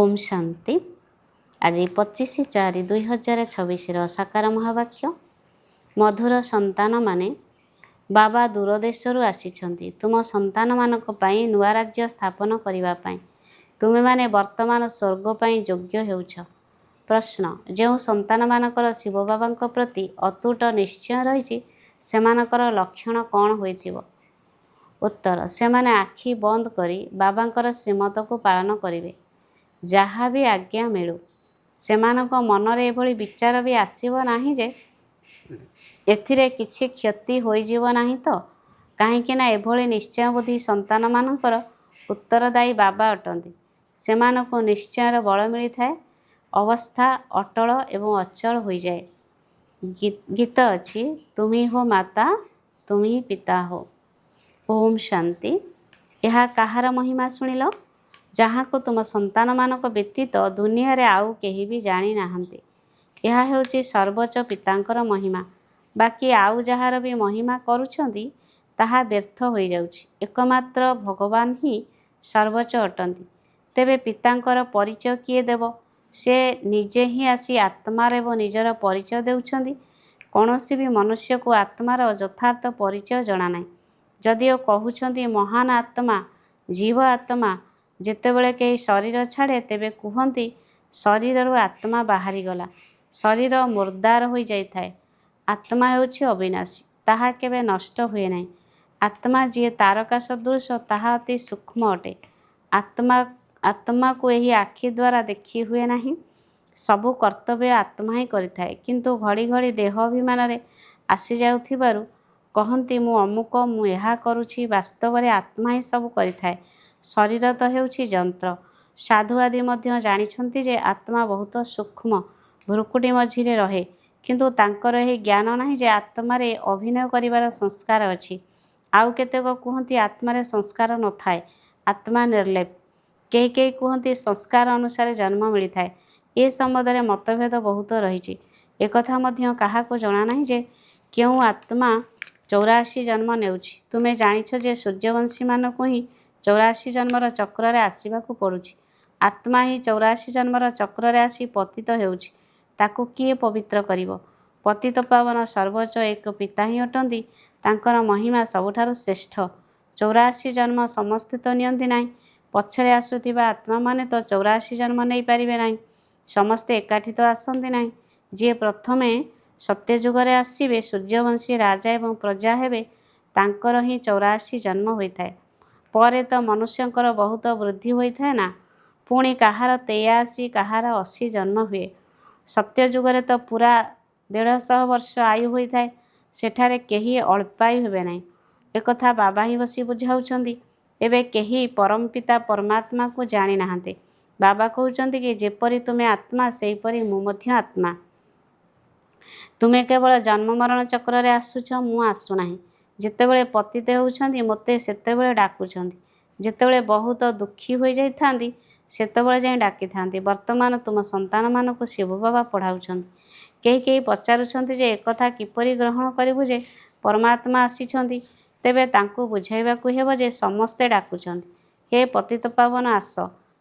ओम शांति। आज 25/4/2026 साकार महावाक्य। मधुर संतान माने बाबा दूरदेशरू आसिछंती तुम संतान मानक पई नुआ राज्य स्थापन करिवा पई तुमे माने वर्तमान स्वर्ग पई योग्य हेउछ। प्रश्न, जो संतान मानकर शिव बाबांक प्रति अतूट निश्चय रही सेमानकर लक्षण कौन होइथिबो? उत्तर, से माने आखि बंद करी बाबांकर श्रीमत को पालन करिवे। जहाँ भी आज्ञा मिलू सेमानक मनरे एभली विचार भी आसीबो नाही जे एथिरे किछि क्षति होइजिबो नाही तो, काहेकि ना एभली निश्चय बुद्धि संतान मानकर उत्तरदायी बाबा अटंती। सेमानको निश्चयर बल मिली थाए, अवस्था अटल एवं अचल हो जाए। गीत अछि, तुमी हो माता तुमी पिता हो। ओम शांति। यह कहार महिमा शुणिल? जहाँ को तुम संतान मानक व्यतीत दुनिया रे आउ केही भी जानी नाहंती। यह हेउची सर्वोच्च पितांकर महिमा। बाकी आउ जହାର भी महिमा करूछंती ताहा व्यर्थ होई जाउछि। एकमात्र भगवान ही सर्वोच्च अटंती। तेबे पितांकर परिचय किए देव? से निजे ही आसी आत्मार एवं निजर परिचय देउछंती। कौनसी भी मनुष्य को आत्मार यथार्थ परिचय जणा नाही। जदिओ कहउछंती महान आत्मा, जीव आत्मा, जेतेबेले केही शरीर छाड़े तेबे कुहंती शरीररु आत्मा बाहरी गला। शरीर मुर्दार होई जाइथाए। आत्मा हेउछि अविनाशी, ताहा केबे नष्ट हुए नाही। आत्मा जिए तारका सदृश ताहा अति सूक्ष्म अटे। आत्मा को एही आखि द्वारा देखी हुए नाही। सबु कर्तव्य आत्मा ही करिथाए, किंतु घड़ी घड़ी देह अभिमान रे आसी जाउथिबारु कहंती मु अमुक मु एहा करूछि। वास्तव रे आत्मा ही सब करिथाए। शरीर तो हेउछि यंत्र। साधु आदि मध्य जानिछंती जे आत्मा बहुत सूक्ष्म भ्रुकुटी मझिरे रहे, किंतु तांकर एही ज्ञान नाही जे आत्मारे अभिनय करिवार संस्कार अछि। आउ केतेक कुहंती आत्मारे संस्कार न थाए, आत्मा निर्लेप। केही केही कुहंती संस्कार अनुसार जन्म मिली थाए। ए संबंधरे मतभेद बहुत रहिछि। एकथा मध्य काहाको जणा नाही जे केउ आत्मा 84 जन्म नेउछि। तुमे जानिछ जे सूर्यवंशी मानकु ही 84 जन्मर चक्ରରେ आसिबाकू पड़ुछि। आत्मा ही 84 जन्मर चक्ରରେ आसी पतित हेउछि। ताकू किए पवित्र करिवो? पतित पावन सर्वोच्च एक पिता ही अटंती। तांकर महिमा सबुठारु श्रेष्ठ। 84 जन्म समस्ते तो नियंती नाही। पछरे आसुथिबा आत्मा माने तो 84 जन्म नहीं पारिबे नाही। समस्ते एकाठी तो आसंती नाही। जे प्रथमे सत्य जुगरे आसीबे सूर्यवंशी राजा एवं प्रजा हेबे तांकर ही 84 जन्म होइथाए। परे तो मनुष्यंकर बहुत वृद्धि होइथाए ना। पुणी काहार 83 काहार 80 जन्म हुए। सत्य जुगरे तो पूरा 150 वर्ष आयु होइथाए। सेठारे केही अल्पायु हेबे नाही। एकथा बाबा ही बसी बुझाउछंती। एबे केही परम पिता परमात्मा को जानी नाहांते। बाबा कहउछंती कि जेपरि तुमे आत्मा सेहीपरि मु मध्य आत्मा। तुमे केवल जन्म मरण चक्ରରେ आसुछ, मु आसु नाही। जेतेबेले पतित हेउछंती मोते सेतेबेले डाकुछंती। जेतेबेले बहुत दुखी होई जाइथांती सेतेबेले जाई डाकिथांती। वर्तमान तुम संतान मानकु शिव बाबा पढ़ाउछंती। केही केही पचारुछंती जे एकथा किपरि ग्रहण करिबु जे परमात्मा आसिछंती। तेबे तांकु बुझाइबाकू हेबो जे समस्ते डाकुछंती, हे पतित पावन आस।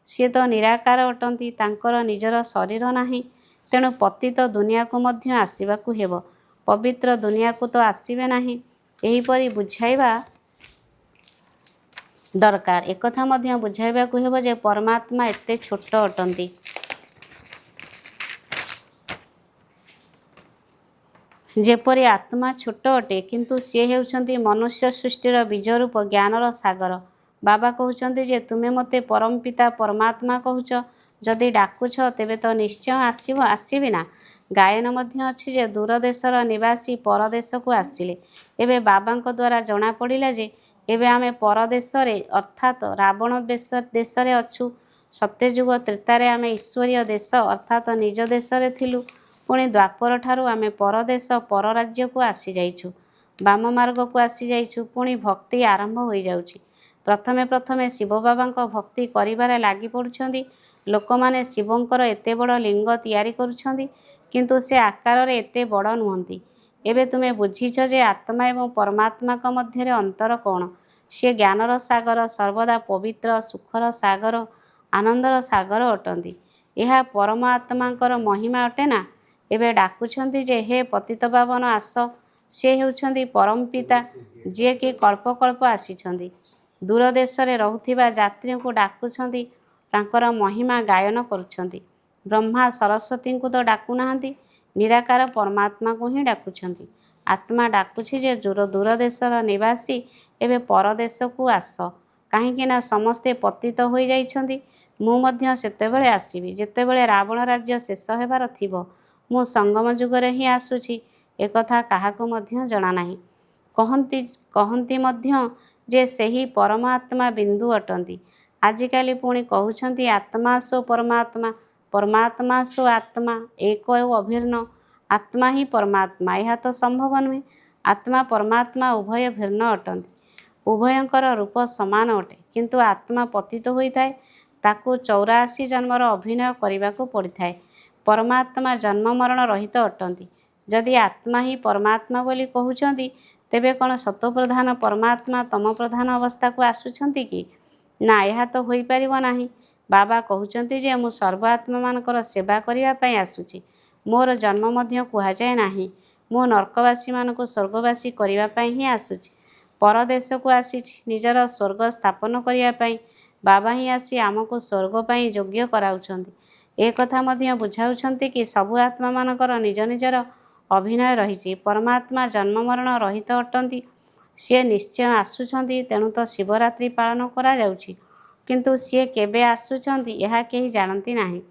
सिए तो निराकार अटंती। तांकर निजर शरीर नाही। तेणु पतित दुनिया को मध्य आसिबाकू हेबो। पवित्र दुनिया को तो आसीबे नाही। एहीपरि बुझाइबा दरकार। एकथा मध्य बुझाइबाकू हेबो जे परमात्मा एते छोट अटंती। जेपरि आत्मा छोट अटे, किंतु सी हेउछंती मनुष्य सृष्टिर बीजरूप ज्ञानर सागर। बाबा कहउछंती जे तुमे मते परम पिता परमात्मा कहउछ, जदि डाकुछ तेबे तो निश्चय आसीबे ना। गायन मध्य अछि जे दूर देशर निवासी परदेश को आसिले। एबे बाबांक द्वारा जणा पड़िला जे एबे आमे परदेशरे अर्थात रावण देशरे अछु। सत्ययुग त्रेतारे आमे ईश्वरीय देश अर्थात निज देशरे थिलु। पुणी द्वापर ठारू आमे परदेश पर राज्य को आसी जाइछु। बाम मार्ग को आसी जाइछु। पुणी भक्ति आरंभ होई जाउछि। प्रथमे शिव बाबांक भक्ति करिबारे लागि पडुछंती। लोकमाने शिवंकर एते बड़ लिंग तैयारी करुछंती, किंतु से आकार रे एते बड़ नुहंती। एबे तुमे बुझिछ जे आत्मा एवं परमात्मा का मध्यरे अंतर कौन? से ज्ञानर सागर, सर्वदा पवित्र सुखर सागर। ଆନନ୍ଦର ସାଗର ଅଟନ୍ତି। ଏହା ପରମାତ୍ମାଙ୍କର ମହିମା ଅଟେ ନା। ଏବେ ଡାକୁଛନ୍ତି ଯେ ହେ ପତିତପାବନ ଆସ। ସେ ହେଉଛନ୍ତି ପରମ ପିତା, ଯିଏକି କଳ୍ପ କଳ୍ପ ଆସିଛନ୍ତି। ଦୂର ଦେଶରେ ରହୁଥିବା ଯାତ୍ରୀଙ୍କୁ ଡାକୁଛନ୍ତି, ତାଙ୍କର ମହିମା ଗାୟନ କରୁଛନ୍ତି। ବ୍ରହ୍ମା ସରସ୍ୱତୀଙ୍କୁ ତ ଡାକୁନାହାନ୍ତି, ନିରାକାର ପରମାତ୍ମାକୁ ହିଁ ଡାକୁଛନ୍ତି। ଆତ୍ମା ଡାକୁଛି ଯେ ଦୂର ଦେଶର ନିବାସୀ ଏବେ ପରଦେଶକୁ ଆସ, କାହିଁକି ନା ସମସ୍ତେ ପତିତ ହୋଇଯାଇଛନ୍ତି। ମୁଁ ମଧ୍ୟ ସେତେବେଳେ ଆସିବି, ଯେତେବେଳେ ରାବଣ ରାଜ୍ୟ ଶେଷ ହେବାର ଥିବ। ମୁଁ ସଙ୍ଗମ ଯୁଗରେ ହିଁ ଆସୁଛି, ଏକଥା କାହାକୁ ମଧ୍ୟ ଜଣାନାହିଁ। କହନ୍ତି ମଧ୍ୟ ଯେ ସେହି ପରମାତ୍ମା ବିନ୍ଦୁ ଅଟନ୍ତି। ଆଜିକାଲି ପୁଣି କହୁଛନ୍ତି ଆତ୍ମା ସୋ ପରମାତ୍ମା, ପରମାତ୍ମା ସୋ ଆତ୍ମା, ଏକ ଓ ଅଭିନ୍ନ। ଆତ୍ମା ହିଁ ପରମାତ୍ମା, ଏହା ତ ସମ୍ଭବ ନୁହେଁ। ଆତ୍ମା ପରମାତ୍ମା ଉଭୟ ଭିନ୍ନ ଅଟନ୍ତି। ଉଭୟଙ୍କର ରୂପ ସମାନ ଅଟେ, କିନ୍ତୁ ଆତ୍ମା ପତିତ ହୋଇଥାଏ, ତାକୁ 84 ଜନ୍ମର ଅଭିନୟ କରିବାକୁ ପଡ଼ିଥାଏ। ପରମାତ୍ମା ଜନ୍ମ ମରଣ ରହିତ ଅଟନ୍ତି। ଯଦି ଆତ୍ମା ହିଁ ପରମାତ୍ମା ବୋଲି କହୁଛନ୍ତି, ତେବେ କ'ଣ ସତୋପ୍ରଧାନ ପରମାତ୍ମା ତମୋପ୍ରଧାନ ଅବସ୍ଥାକୁ ଆସୁଛନ୍ତି କି? ନା, ଏହା ତ ହୋଇପାରିବ ନାହିଁ। ବାବା କହୁଛନ୍ତି ଯେ ମୁଁ ସର୍ବ ଆତ୍ମାମାନଙ୍କର ସେବା କରିବା ପାଇଁ ଆସୁଛି। ମୋର ଜନ୍ମ ମଧ୍ୟ କୁହାଯାଏ ନାହିଁ। ମୁଁ ନର୍କବାସୀମାନଙ୍କୁ ସ୍ୱର୍ଗବାସୀ କରିବା ପାଇଁ ହିଁ ଆସୁଛି। ପରଦେଶକୁ ଆସିଛି ନିଜର ସ୍ୱର୍ଗ ସ୍ଥାପନ କରିବା ପାଇଁ। ବାବା ହିଁ ଆସି ଆମକୁ ସ୍ୱର୍ଗ ପାଇଁ ଯୋଗ୍ୟ କରାଉଛନ୍ତି। ଏ କଥା ମଧ୍ୟ ବୁଝାଉଛନ୍ତି କି ସବୁ ଆତ୍ମାମାନଙ୍କର ନିଜ ନିଜର ଅଭିନୟ ରହିଛି। ପରମାତ୍ମା ଜନ୍ମ ମରଣ ରହିତ ଅଟନ୍ତି। ସିଏ ନିଶ୍ଚୟ ଆସୁଛନ୍ତି, ତେଣୁ ତ ଶିବରାତ୍ରି ପାଳନ କରାଯାଉଛି। କିନ୍ତୁ ସିଏ କେବେ ଆସୁଛନ୍ତି ଏହା କେହି ଜାଣନ୍ତି ନାହିଁ।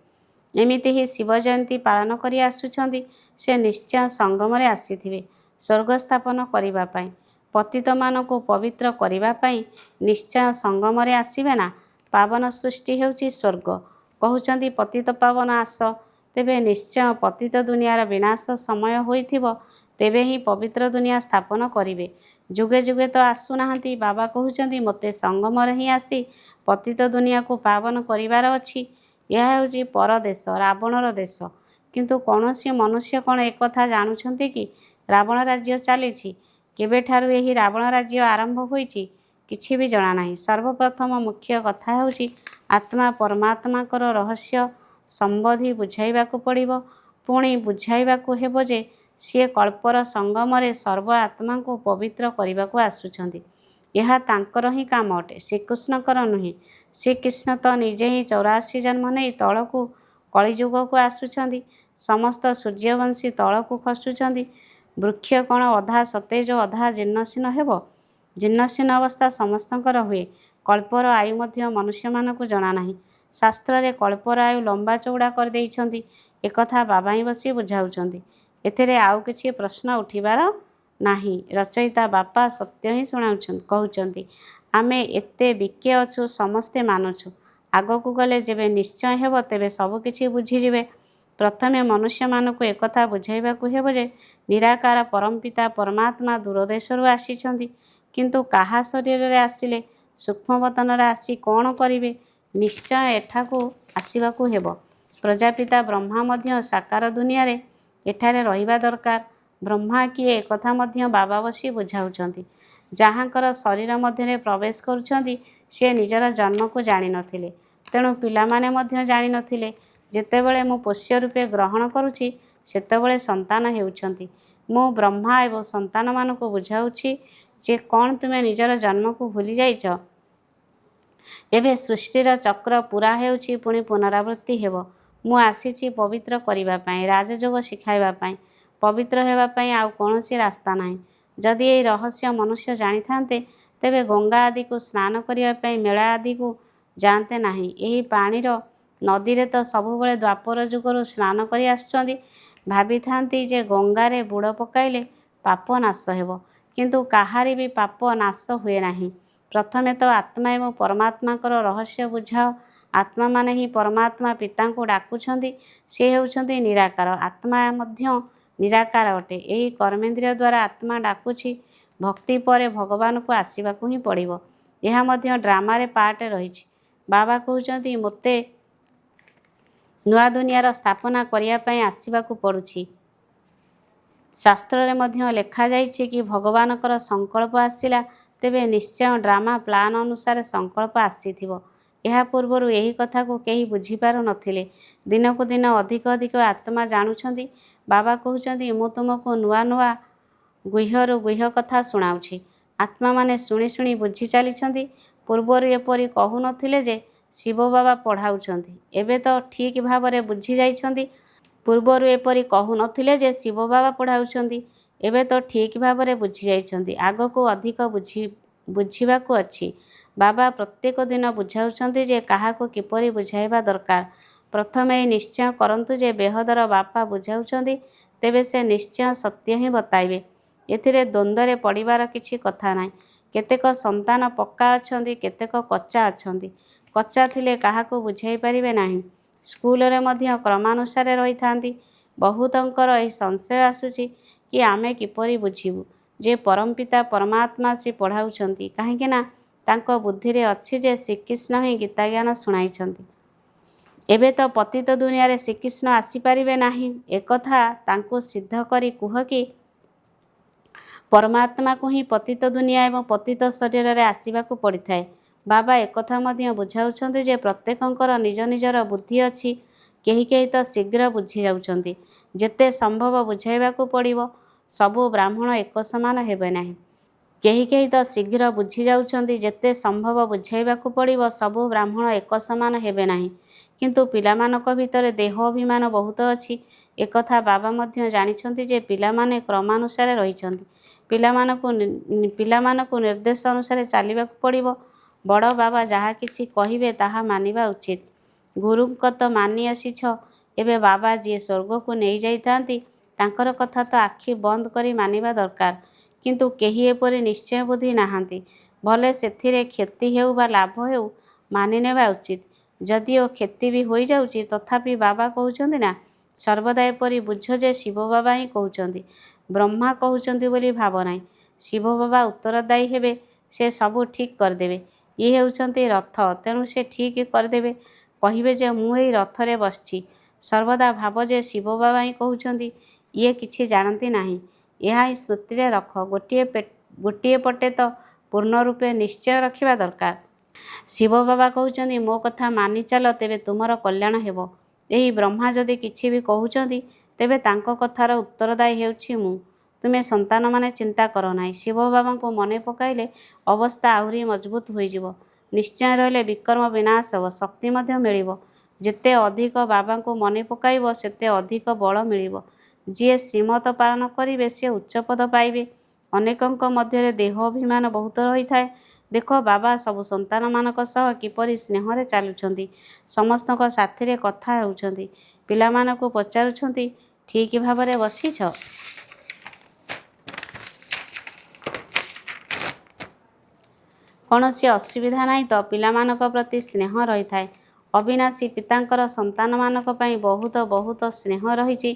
ଏମିତି ହିଁ ଶିବ ଜୟନ୍ତୀ ପାଳନ କରି ଆସୁଛନ୍ତି। ସେ ନିଶ୍ଚୟ ସଙ୍ଗମରେ ଆସିଥିବେ ସ୍ୱର୍ଗ ସ୍ଥାପନ କରିବା ପାଇଁ। ପତିତମାନଙ୍କୁ ପବିତ୍ର କରିବା ପାଇଁ ନିଶ୍ଚୟ ସଙ୍ଗମରେ ଆସିବେ ନା। ପାବନ ସୃଷ୍ଟି ହେଉଛି ସ୍ୱର୍ଗ। କହୁଛନ୍ତି ପତିତ ପାବନ ଆସ, ତେବେ ନିଶ୍ଚୟ ପତିତ ଦୁନିଆର ବିନାଶ ସମୟ ହୋଇଥିବ, ତେବେ ହିଁ ପବିତ୍ର ଦୁନିଆ ସ୍ଥାପନ କରିବେ। ଯୁଗେ ଯୁଗେ ତ ଆସୁନାହାନ୍ତି। ବାବା କହୁଛନ୍ତି ମୋତେ ସଙ୍ଗମରେ ହିଁ ଆସି ପତିତ ଦୁନିଆକୁ ପାବନ କରିବାର ଅଛି। ଏହା ହେଉଛି ପରଦେଶ, ରାବଣର ଦେଶ। କିନ୍ତୁ କୌଣସି ମନୁଷ୍ୟ କ'ଣ ଏକଥା ଜାଣୁଛନ୍ତି କି ରାବଣ ରାଜ୍ୟ ଚାଲିଛି? କେବେଠାରୁ ଏହି ରାବଣ ରାଜ୍ୟ ଆରମ୍ଭ ହୋଇଛି? କିଛି ବି ଜଣାନାହିଁ। ସର୍ବପ୍ରଥମ ମୁଖ୍ୟ କଥା ହେଉଛି ଆତ୍ମା ପରମାତ୍ମାଙ୍କର ରହସ୍ୟ ସମ୍ବନ୍ଧୀ ବୁଝାଇବାକୁ ପଡ଼ିବ। ପୁଣି ବୁଝାଇବାକୁ ହେବ ଯେ ସିଏ କଳ୍ପର ସଙ୍ଗମରେ ସର୍ବ ଆତ୍ମାଙ୍କୁ ପବିତ୍ର କରିବାକୁ ଆସୁଛନ୍ତି। ଏହା ତାଙ୍କର ହିଁ କାମ ଅଟେ, ଶ୍ରୀକୃଷ୍ଣଙ୍କର ନୁହେଁ। ଶ୍ରୀକୃଷ୍ଣ ତ ନିଜେ ହିଁ 84 ଜନ୍ମ ନେଇ ତଳକୁ କଳିଯୁଗକୁ ଆସୁଛନ୍ତି। ସମସ୍ତ ସୂର୍ଯ୍ୟବଂଶୀ ତଳକୁ ଖସୁଛନ୍ତି। ବୃକ୍ଷ କ'ଣ ଅଧା ସତେଜ ଅଧା ଜୀର୍ଣ୍ଣଶୀର୍ଣ୍ଣ ହେବ? ଜୀର୍ଣ୍ଣଶୀର୍ଣ୍ଣ ଅବସ୍ଥା ସମସ୍ତଙ୍କର ହୁଏ। କଳ୍ପର ଆୟୁ ମଧ୍ୟ ମନୁଷ୍ୟମାନଙ୍କୁ ଜଣାନାହିଁ। ଶାସ୍ତ୍ରରେ କଳ୍ପର ଆୟୁ ଲମ୍ବା ଚଉଡ଼ା କରିଦେଇଛନ୍ତି। ଏକଥା ବାବା ହିଁ ବସି ବୁଝାଉଛନ୍ତି। ଏଥିରେ ଆଉ କିଛି ପ୍ରଶ୍ନ ଉଠିବାର ନାହିଁ। ରଚୟିତା ବାପା ସତ୍ୟ ହିଁ କହୁଛନ୍ତି। ଆମେ ଏତେ ବିକେ ଅଛୁ, ସମସ୍ତେ ମାନୁଛୁ। ଆଗକୁ ଗଲେ ଯେବେ ନିଶ୍ଚୟ ହେବ, ତେବେ ସବୁ କିଛି ବୁଝିଯିବେ। ପ୍ରଥମେ ମନୁଷ୍ୟମାନଙ୍କୁ ଏକଥା ବୁଝାଇବାକୁ ହେବ ଯେ ନିରାକାର ପରମପିତା ପରମାତ୍ମା ଦୂରଦେଶରୁ ଆସିଛନ୍ତି। କିନ୍ତୁ କାହା ଶରୀରରେ ଆସିଲେ? ସୂକ୍ଷ୍ମବତନରେ ଆସି କ'ଣ କରିବେ? ନିଶ୍ଚୟ ଏଠାକୁ ଆସିବାକୁ ହେବ। ପ୍ରଜାପିତା ବ୍ରହ୍ମା ମଧ୍ୟ ସାକାର ଦୁନିଆରେ ଏଠାରେ ରହିବା ଦରକାର। ବ୍ରହ୍ମା କିଏ ଏକଥା ମଧ୍ୟ ବାବା ବସି ବୁଝାଉଛନ୍ତି। ଯାହାଙ୍କର ଶରୀର ମଧ୍ୟରେ ପ୍ରବେଶ କରୁଛନ୍ତି, ସେ ନିଜର ଜନ୍ମକୁ ଜାଣିନଥିଲେ, ତେଣୁ ପିଲାମାନେ ମଧ୍ୟ ଜାଣିନଥିଲେ। ଯେତେବେଳେ ମୁଁ ପୋଷ୍ୟ ରୂପେ ଗ୍ରହଣ କରୁଛି, ସେତେବେଳେ ସନ୍ତାନ ହେଉଛନ୍ତି। ମୁଁ ବ୍ରହ୍ମା ଏବଂ ସନ୍ତାନମାନଙ୍କୁ ବୁଝାଉଛି ଯେ କ'ଣ ତୁମେ ନିଜର ଜନ୍ମକୁ ଭୁଲି ଯାଇଛ? ଏବେ ସୃଷ୍ଟିର ଚକ୍ର ପୂରା ହେଉଛି, ପୁଣି ପୁନରାବୃତ୍ତି ହେବ। ମୁଁ ଆସିଛି ପବିତ୍ର କରିବା ପାଇଁ, ରାଜଯୋଗ ଶିଖାଇବା ପାଇଁ। ପବିତ୍ର ହେବା ପାଇଁ ଆଉ କୌଣସି ରାସ୍ତା ନାହିଁ। ଯଦି ଏହି ରହସ୍ୟ ମନୁଷ୍ୟ ଜାଣିଥାନ୍ତେ, ତେବେ ଗଙ୍ଗା ଆଦିକୁ ସ୍ନାନ କରିବା ପାଇଁ ମେଳା ଆଦିକୁ ଯାଆନ୍ତେ ନାହିଁ। ଏହି ପାଣିର ନଦୀରେ ତ ସବୁବେଳେ ଦ୍ୱାପର ଯୁଗରୁ ସ୍ନାନ କରି ଆସୁଛନ୍ତି। ଭାବିଥାନ୍ତି ଯେ ଗଙ୍ଗାରେ ବୁଡ଼ ପକାଇଲେ ପାପ ନାଶ ହେବ, କିନ୍ତୁ କାହାରି ବି ପାପ ନାଶ ହୁଏ ନାହିଁ। ପ୍ରଥମେ ତ ଆତ୍ମା ଏବଂ ପରମାତ୍ମାଙ୍କର ରହସ୍ୟ ବୁଝାଅ। ଆତ୍ମାମାନେ ହିଁ ପରମାତ୍ମା ପିତାଙ୍କୁ ଡାକୁଛନ୍ତି। ସେ ହେଉଛନ୍ତି ନିରାକାର। ଆତ୍ମା ମଧ୍ୟ ନିରାକାର ଅଟେ। ଏହି କର୍ମେନ୍ଦ୍ରିୟ ଦ୍ୱାରା ଆତ୍ମା ଡାକୁଛି। ଭକ୍ତି ପରେ ଭଗବାନଙ୍କୁ ଆସିବାକୁ ହିଁ ପଡ଼ିବ। ଏହା ମଧ୍ୟ ଡ୍ରାମାରେ ପାର୍ଟ ରହିଛି। ବାବା କହୁଛନ୍ତି ମୋତେ ନୂଆ ଦୁନିଆର ସ୍ଥାପନା କରିବା ପାଇଁ ଆସିବାକୁ ପଡ଼ୁଛି। ଶାସ୍ତ୍ରରେ ମଧ୍ୟ ଲେଖାଯାଇଛି କି ଭଗବାନଙ୍କର ସଂକଳ୍ପ ଆସିଲା, ତେବେ ନିଶ୍ଚୟ ଡ୍ରାମା ପ୍ଲାନ୍ ଅନୁସାରେ ସଂକଳ୍ପ ଆସିଥିବ। ଏହା ପୂର୍ବରୁ ଏହି କଥାକୁ କେହି ବୁଝିପାରୁନଥିଲେ। ଦିନକୁ ଦିନ ଅଧିକ ଅଧିକ ଆତ୍ମା ଜାଣୁଛନ୍ତି। ବାବା କହୁଛନ୍ତି, ମୁଁ ତୁମକୁ ନୂଆ ନୂଆ ଗୁହ୍ୟରୁ ଗୁହ୍ୟ କଥା ଶୁଣାଉଛି। ଆତ୍ମାମାନେ ଶୁଣି ଶୁଣି ବୁଝି ଚାଲିଛନ୍ତି। ପୂର୍ବରୁ ଏପରି କହୁନଥିଲେ ଯେ ଶିବ ବାବା ପଢ଼ାଉଛନ୍ତି। ଏବେ ତ ଠିକ୍ ଭାବରେ ବୁଝି ଯାଇଛନ୍ତି। ପୂର୍ବରୁ ଏପରି କହୁନଥିଲେ ଯେ ଶିବ ବାବା ପଢ଼ାଉଛନ୍ତି। ଏବେ ତ ଠିକ୍ ଭାବରେ ବୁଝି ଯାଇଛନ୍ତି। ଆଗକୁ ଅଧିକ ବୁଝିବାକୁ ଅଛି। ବାବା ପ୍ରତ୍ୟେକ ଦିନ ବୁଝାଉଛନ୍ତି ଯେ କାହାକୁ କିପରି ବୁଝାଇବା ଦରକାର। ପ୍ରଥମେ ଏହି ନିଶ୍ଚୟ କରନ୍ତୁ ଯେ ବେହଦର ବାପା ବୁଝାଉଛନ୍ତି, ତେବେ ସେ ନିଶ୍ଚୟ ସତ୍ୟ ହିଁ ବତାଇବେ। ଏଥିରେ ଦ୍ୱନ୍ଦ୍ୱରେ ପଡ଼ିବାର କିଛି କଥା ନାହିଁ। କେତେକ ସନ୍ତାନ ପକ୍କା ଅଛନ୍ତି, କେତେକ କଚ୍ଚା ଅଛନ୍ତି। କଚ୍ଚା ଥିଲେ କାହାକୁ ବୁଝାଇ ପାରିବେ ନାହିଁ। ସ୍କୁଲରେ ମଧ୍ୟ କ୍ରମାନୁସାରେ ରହିଥାନ୍ତି। ବହୁତଙ୍କର ଏହି ସଂଶୟ ଆସୁଛି କି ଆମେ କିପରି ବୁଝିବୁ ଯେ ପରମପିତା ପରମାତ୍ମା ସେ ପଢ଼ାଉଛନ୍ତି, କାହିଁକି ନା ତାଙ୍କ ବୁଦ୍ଧିରେ ଅଛି ଯେ ଶ୍ରୀକୃଷ୍ଣ ହିଁ ଗୀତାଜ୍ଞାନ ଶୁଣାଇଛନ୍ତି। ଏବେ ତ ପତିତ ଦୁନିଆରେ ଶ୍ରୀକୃଷ୍ଣ ଆସିପାରିବେ ନାହିଁ। ଏକଥା ତାଙ୍କୁ ସିଦ୍ଧ କରି କୁହ କି ପରମାତ୍ମାକୁ ହିଁ ପତିତ ଦୁନିଆ ଏବଂ ପତିତ ଶରୀରରେ ଆସିବାକୁ ପଡ଼ିଥାଏ। ବାବା ଏକଥା ମଧ୍ୟ ବୁଝାଉଛନ୍ତି ଯେ ପ୍ରତ୍ୟେକଙ୍କର ନିଜ ନିଜର ବୁଦ୍ଧି ଅଛି। କେହି କେହି ତ ଶୀଘ୍ର ବୁଝି ଯାଉଛନ୍ତି। ଯେତେ ସମ୍ଭବ ବୁଝାଇବାକୁ ପଡ଼ିବ। ସବୁ ବ୍ରାହ୍ମଣ ଏକ ସମାନ ହେବେ ନାହିଁ। କେହି କେହି ତ ଶୀଘ୍ର ବୁଝି ଯାଉଛନ୍ତି। ଯେତେ ସମ୍ଭବ ବୁଝାଇବାକୁ ପଡ଼ିବ। ସବୁ ବ୍ରାହ୍ମଣ ଏକ ସମାନ ହେବେ ନାହିଁ। କିନ୍ତୁ ପିଲାମାନଙ୍କ ଭିତରେ ଦେହ ଅଭିମାନ ବହୁତ ଅଛି। ଏକଥା ବାବା ମଧ୍ୟ ଜାଣିଛନ୍ତି ଯେ ପିଲାମାନେ କ୍ରମାନୁସାରେ ରହିଛନ୍ତି। ପିଲାମାନଙ୍କୁ ନିର୍ଦ୍ଦେଶ ଅନୁସାରେ ଚାଲିବାକୁ ପଡ଼ିବ। ବଡ଼ ବାବା ଯାହା କିଛି କହିବେ ତାହା ମାନିବା ଉଚିତ। ଗୁରୁଙ୍କ ତ ମାନି ଆସିଛ। ଏବେ ବାବା ଯିଏ ସ୍ୱର୍ଗକୁ ନେଇଯାଇଥାନ୍ତି, ତାଙ୍କର କଥା ତ ଆଖି ବନ୍ଦ କରି ମାନିବା ଦରକାର। କିନ୍ତୁ କେହି ଏପରି ନିଶ୍ଚୟ ବୁଦ୍ଧି ନାହାନ୍ତି। ଭଲେ ସେଥିରେ କ୍ଷତି ହେଉ ବା ଲାଭ ହେଉ, ମାନିନେବା ଉଚିତ। ଯଦିଓ କ୍ଷତି ବି ହୋଇଯାଉଛି, ତଥାପି ବାବା କହୁଛନ୍ତି ନା, ସର୍ବଦା ଏପରି ବୁଝ ଯେ ଶିବ ବାବା ହିଁ କହୁଛନ୍ତି। ବ୍ରହ୍ମା କହୁଛନ୍ତି ବୋଲି ଭାବ ନାହିଁ। ଶିବ ବାବା ଉତ୍ତରଦାୟୀ ହେବେ। ସେ ସବୁ ଠିକ୍ କରିଦେବେ। ଇଏ ହେଉଛନ୍ତି ରଥ, ତେଣୁ ସେ ଠିକ୍ କରିଦେବେ। କହିବେ ଯେ ମୁଁ ଏହି ରଥରେ ବସିଛି। ସର୍ବଦା ଭାବ ଯେ ଶିବ ବାବା ହିଁ କହୁଛନ୍ତି। ଇଏ କିଛି ଜାଣନ୍ତି ନାହିଁ। ଏହା ହିଁ ସ୍ମୃତିରେ ରଖ। ଗୋଟିଏ ପଟେ ତ ପୂର୍ଣ୍ଣ ରୂପେ ନିଶ୍ଚୟ ରଖିବା ଦରକାର। ଶିବ ବାବା କହୁଛନ୍ତି, ମୋ କଥା ମାନି ଚାଲ, ତେବେ ତୁମର କଲ୍ୟାଣ ହେବ। ଏହି ବ୍ରହ୍ମା ଯଦି କିଛି ବି କହୁଛନ୍ତି, ତେବେ ତାଙ୍କ କଥାର ଉତ୍ତରଦାୟୀ ହେଉଛି ମୁଁ। ତୁମେ ସନ୍ତାନମାନେ ଚିନ୍ତା କର ନାହିଁ। ଶିବ ବାବାଙ୍କୁ ମନେ ପକାଇଲେ ଅବସ୍ଥା ଆହୁରି ମଜବୁତ ହୋଇଯିବ। ନିଶ୍ଚୟ ରହିଲେ ବିକର୍ମ ବିନାଶ ହେବ। ଶକ୍ତି ମଧ୍ୟ ମିଳିବ। ଯେତେ ଅଧିକ ବାବାଙ୍କୁ ମନେ ପକାଇବ, ସେତେ ଅଧିକ ବଳ ମିଳିବ। ଯିଏ ଶ୍ରୀମତ ପାଳନ କରିବେ, ସେ ଉଚ୍ଚପଦ ପାଇବେ। ଅନେକଙ୍କ ମଧ୍ୟରେ ଦେହ ଅଭିମାନ ବହୁତ ରହିଥାଏ। ଦେଖ ବାବା ସବୁ ସନ୍ତାନମାନଙ୍କ ସହ କିପରି ସ୍ନେହରେ ଚାଲୁଛନ୍ତି। ସମସ୍ତଙ୍କ ସାଥିରେ କଥା ହେଉଛନ୍ତି। ପିଲାମାନଙ୍କୁ ପଚାରୁଛନ୍ତି, ଠିକ୍ ଭାବରେ ବସିଛ? କୌଣସି ଅସୁବିଧା ନାହିଁ ତ? ପିଲାମାନଙ୍କ ପ୍ରତି ସ୍ନେହ ରହିଥାଏ। ଅବିନାଶୀ ପିତାଙ୍କର ସନ୍ତାନମାନଙ୍କ ପାଇଁ ବହୁତ ବହୁତ ସ୍ନେହ ରହିଛି।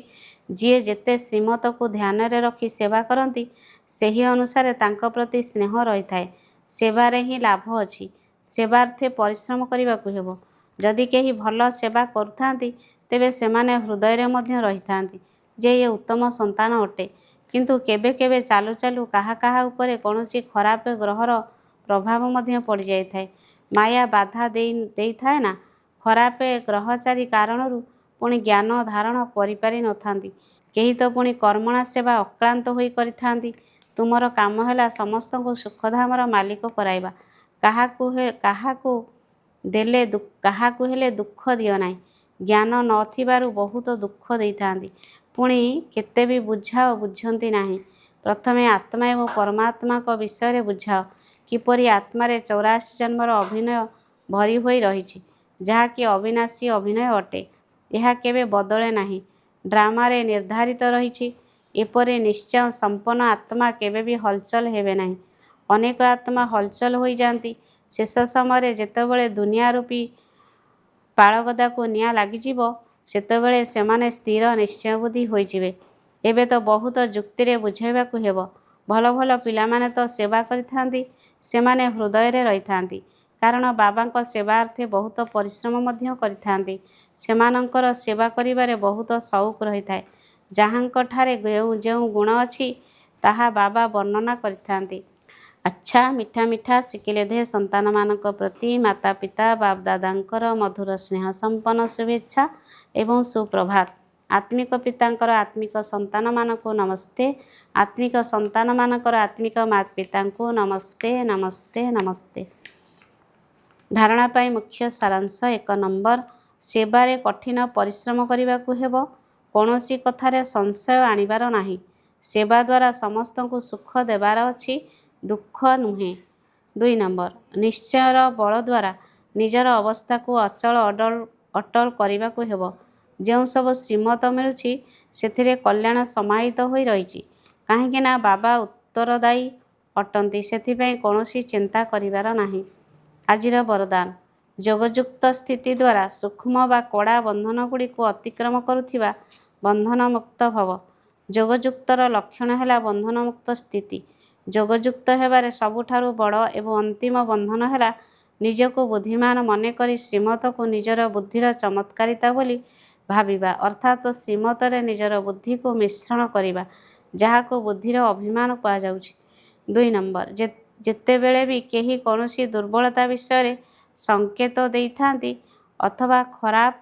ଯିଏ ଯେତେ ଶ୍ରୀମତକୁ ଧ୍ୟାନରେ ରଖି ସେବା କରନ୍ତି, ସେହି ଅନୁସାରେ ତାଙ୍କ ପ୍ରତି ସ୍ନେହ ରହିଥାଏ। ସେବାରେ ହିଁ ଲାଭ ଅଛି। ସେବାର୍ଥେ ପରିଶ୍ରମ କରିବାକୁ ହେବ। ଯଦି କେହି ଭଲ ସେବା କରୁଥାନ୍ତି, ତେବେ ସେମାନେ ହୃଦୟରେ ମଧ୍ୟ ରହିଥାନ୍ତି ଯେ ଏ ଉତ୍ତମ ସନ୍ତାନ ଅଟେ। କିନ୍ତୁ କେବେ କେବେ ଚାଲୁ ଚାଲୁ କାହା କାହା ଉପରେ କୌଣସି ଖରାପ ଗ୍ରହର ପ୍ରଭାବ ମଧ୍ୟ ପଡ଼ିଯାଇଥାଏ। ମାୟା ବାଧା ଦେଇଥାଏ ନା। ଖରାପ ଗ୍ରହଚାରୀ କାରଣରୁ ପୁଣି ଜ୍ଞାନ ଧାରଣ କରିପାରି ନଥାନ୍ତି। କେହି ତ ପୁଣି କର୍ମଣା ସେବା ଅକ୍ଳାନ୍ତ ହୋଇ କରିଥାନ୍ତି। ତୁମର କାମ ହେଲା ସମସ୍ତଙ୍କୁ ସୁଖଧାମର ମାଲିକ କରାଇବା। କାହାକୁ ହେଲେ ଦୁଃଖ ଦିଅ ନାହିଁ। ଜ୍ଞାନ ନଥିବାରୁ ବହୁତ ଦୁଃଖ ଦେଇଥାନ୍ତି। ପୁଣି କେତେ ବି ବୁଝାଅ, ବୁଝନ୍ତି ନାହିଁ। ପ୍ରଥମେ ଆତ୍ମା ଏବଂ ପରମାତ୍ମାଙ୍କ ବିଷୟରେ ବୁଝାଅ। କିପରି ଆତ୍ମାରେ 84 ଜନ୍ମର ଅଭିନୟ ଭରି ହୋଇ ରହିଛି, ଯାହାକି ଅବିନାଶୀ ଅଭିନୟ ଅଟେ। ଏହା କେବେ ବଦଳେ ନାହିଁ। ଡ୍ରାମାରେ ନିର୍ଦ୍ଧାରିତ ରହିଛି। ଏପରି ନିଶ୍ଚୟ ସମ୍ପନ୍ନ ଆତ୍ମା କେବେ ବି ହଲଚଲ ହେବେ ନାହିଁ। ଅନେକ ଆତ୍ମା ହଲଚଲ ହୋଇଯାଆନ୍ତି। ଶେଷ ସମୟରେ ଯେତେବେଳେ ଦୁନିଆ ରୂପୀ ପାଳଗଦାକୁ ନିଆଁ ଲାଗିଯିବ, ସେତେବେଳେ ସେମାନେ ସ୍ଥିର ନିଶ୍ଚୟବୁଦ୍ଧି ହୋଇଯିବେ। ଏବେ ତ ବହୁତ ଯୁକ୍ତିରେ ବୁଝାଇବାକୁ ହେବ। ଭଲ ଭଲ ପିଲାମାନେ ତ ସେବା କରିଥାନ୍ତି। ସେମାନେ ହୃଦୟରେ ରହିଥାନ୍ତି। କାରଣ ବାବାଙ୍କ ସେବାର୍ଥେ ବହୁତ ପରିଶ୍ରମ ମଧ୍ୟ କରିଥାନ୍ତି। ସେମାନଙ୍କର ସେବା କରିବାରେ ବହୁତ ସଉକ ରହିଥାଏ। ଯାହାଙ୍କଠାରେ ଯେଉଁ ଗୁଣ ଅଛି, ତାହା ବାବା ବର୍ଣ୍ଣନା କରିଥାନ୍ତି। ଆଚ୍ଛା ମିଠା ମିଠା ଶିଖିଲେ ଦେ ସନ୍ତାନମାନଙ୍କ ପ୍ରତି ମାତା ପିତା ବାପଦାଦାଙ୍କର ମଧୁର ସ୍ନେହ ସମ୍ପନ୍ନ ଶୁଭେଚ୍ଛା ଏବଂ ସୁପ୍ରଭାତ। ଆତ୍ମିକ ପିତାଙ୍କର ଆତ୍ମିକ ସନ୍ତାନମାନଙ୍କୁ ନମସ୍ତେ। ଆତ୍ମିକ ସନ୍ତାନମାନଙ୍କର ଆତ୍ମିକ ପିତାଙ୍କୁ ନମସ୍ତେ ନମସ୍ତେ ନମସ୍ତେ। ଧାରଣା ପାଇଁ ମୁଖ୍ୟ ସାରାଂଶ 1 ନମ୍ବର ସେବାରେ କଠିନ ପରିଶ୍ରମ କରିବାକୁ ହେବ। କୌଣସି କଥାରେ ସଂଶୟ ଆଣିବାର ନାହିଁ। ସେବା ଦ୍ୱାରା ସମସ୍ତଙ୍କୁ ସୁଖ ଦେବାର ଅଛି, ଦୁଃଖ ନୁହେଁ। 2 ନମ୍ବର ନିଶ୍ଚୟର ବଳ ଦ୍ୱାରା ନିଜର ଅବସ୍ଥାକୁ ଅଟଳ କରିବାକୁ ହେବ। ଯେଉଁ ସବୁ ଶ୍ରୀମତ ମିଳୁଛି ସେଥିରେ କଲ୍ୟାଣ ସମାହିତ ହୋଇ ରହିଛି। କାହିଁକିନା ବାବା ଉତ୍ତରଦାୟୀ ଅଟନ୍ତି, ସେଥିପାଇଁ କୌଣସି ଚିନ୍ତା କରିବାର ନାହିଁ। ଆଜିର ବରଦାନ ଯୋଗଯୁକ୍ତ ସ୍ଥିତି ଦ୍ୱାରା ସୂକ୍ଷ୍ମ ବା କଡ଼ା ବନ୍ଧନଗୁଡ଼ିକୁ ଅତିକ୍ରମ କରୁଥିବା ବନ୍ଧନମୁକ୍ତ ଭବ। ଯୋଗଯୁକ୍ତର ଲକ୍ଷଣ ହେଲା ବନ୍ଧନମୁକ୍ତ ସ୍ଥିତି। ଯୋଗଯୁକ୍ତ ହେବାରେ ସବୁଠାରୁ ବଡ଼ ଏବଂ ଅନ୍ତିମ ବନ୍ଧନ ହେଲା ନିଜକୁ ବୁଦ୍ଧିମାନ ମନେକରି ଶ୍ରୀମତକୁ ନିଜର ବୁଦ୍ଧିର ଚମତ୍କାରିତା ବୋଲି ଭାବିବା, ଅର୍ଥାତ୍ ଶ୍ରୀମତରେ ନିଜର ବୁଦ୍ଧିକୁ ମିଶ୍ରଣ କରିବା, ଯାହାକୁ ବୁଦ୍ଧିର ଅଭିମାନ କୁହାଯାଉଛି। 2 ନମ୍ବର ଯେତେବେଳେ ବି କେହି କୌଣସି ଦୁର୍ବଳତା ବିଷୟରେ ସଙ୍କେତ ଦେଇଥାନ୍ତି ଅଥବା ଖରାପ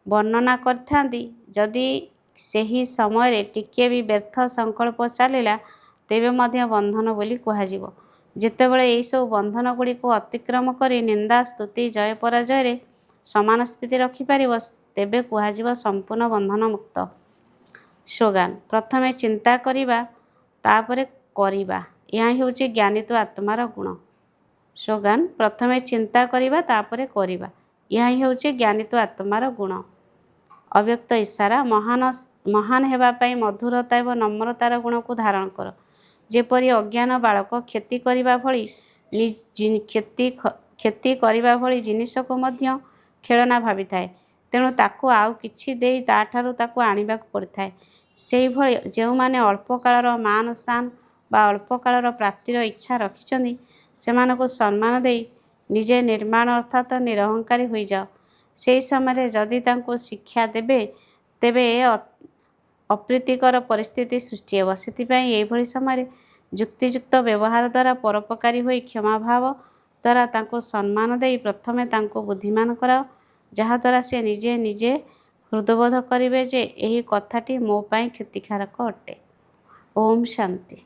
ବର୍ଣ୍ଣନା କରିଥାନ୍ତି, ଯଦି ସେହି ସମୟରେ ଟିକିଏ ବି ବ୍ୟର୍ଥ ସଂକଳ୍ପ ଚାଲିଲା, ତେବେ ମଧ୍ୟ ବନ୍ଧନ ବୋଲି କୁହାଯିବ। ଯେତେବେଳେ ଏହିସବୁ ବନ୍ଧନଗୁଡ଼ିକୁ ଅତିକ୍ରମ କରି ନିନ୍ଦା ସ୍ତୁତି ଜୟ ପରାଜୟରେ ସମାନ ସ୍ଥିତି ରଖିପାରିବ, ତେବେ କୁହାଯିବ ସମ୍ପୂର୍ଣ୍ଣ ବନ୍ଧନମୁକ୍ତ। ସ୍ଲୋଗାନ ପ୍ରଥମେ ଚିନ୍ତା କରିବା, ତାପରେ କରିବା, ଏହା ହେଉଛି ଜ୍ଞାନୀତ୍ୱ ଆତ୍ମାର ଗୁଣ। ସ୍ଲୋଗାନ ପ୍ରଥମେ ଚିନ୍ତା କରିବା, ତାପରେ କରିବା, ଏହା ହେଉଛି ଜ୍ଞାନୀତ୍ୱ ଆତ୍ମାର ଗୁଣ। ଅବ୍ୟକ୍ତ ଇସାରା ମହାନ ହେବା ପାଇଁ ମଧୁରତା ଏବଂ ନମ୍ରତାର ଗୁଣକୁ ଧାରଣ କର। ଯେପରି ଅଜ୍ଞାନ ବାଳକ କ୍ଷତି କରିବା ଭଳି ଜିନିଷକୁ ମଧ୍ୟ ଖେଳନା ଭାବିଥାଏ, ତେଣୁ ତାକୁ ଆଉ କିଛି ଦେଇ ତାଠାରୁ ତାକୁ ଆଣିବାକୁ ପଡ଼ିଥାଏ। ସେହିଭଳି ଯେଉଁମାନେ ଅଳ୍ପ କାଳର ମାନ ସାନ ବା ଅଳ୍ପ କାଳର ପ୍ରାପ୍ତିର ଇଚ୍ଛା ରଖିଛନ୍ତି, ସେମାନଙ୍କୁ ସମ୍ମାନ ଦେଇ ନିଜେ ନିର୍ମାଣ ଅର୍ଥାତ୍ ନିରହଙ୍କାରୀ ହୋଇଯାଅ। ସେହି ସମୟରେ ଯଦି ତାଙ୍କୁ ଶିକ୍ଷା ଦେବେ, ତେବେ ଅପ୍ରୀତିକର ପରିସ୍ଥିତି ସୃଷ୍ଟି ହେବ। ସେଥିପାଇଁ ଏହିଭଳି ସମୟରେ ଯୁକ୍ତିଯୁକ୍ତ ବ୍ୟବହାର ଦ୍ୱାରା ପରୋପକାରୀ ହୋଇ କ୍ଷମାଭାବ ଦ୍ୱାରା ତାଙ୍କୁ ସମ୍ମାନ ଦେଇ ପ୍ରଥମେ ତାଙ୍କୁ ବୁଦ୍ଧିମାନ କରାଅ, ଯାହାଦ୍ୱାରା ସେ ନିଜେ ନିଜେ ହୃଦବୋଧ କରିବେ ଯେ ଏହି କଥାଟି ମୋ ପାଇଁ କ୍ଷତିକାରକ ଅଟେ। ଓମ୍ ଶାନ୍ତି।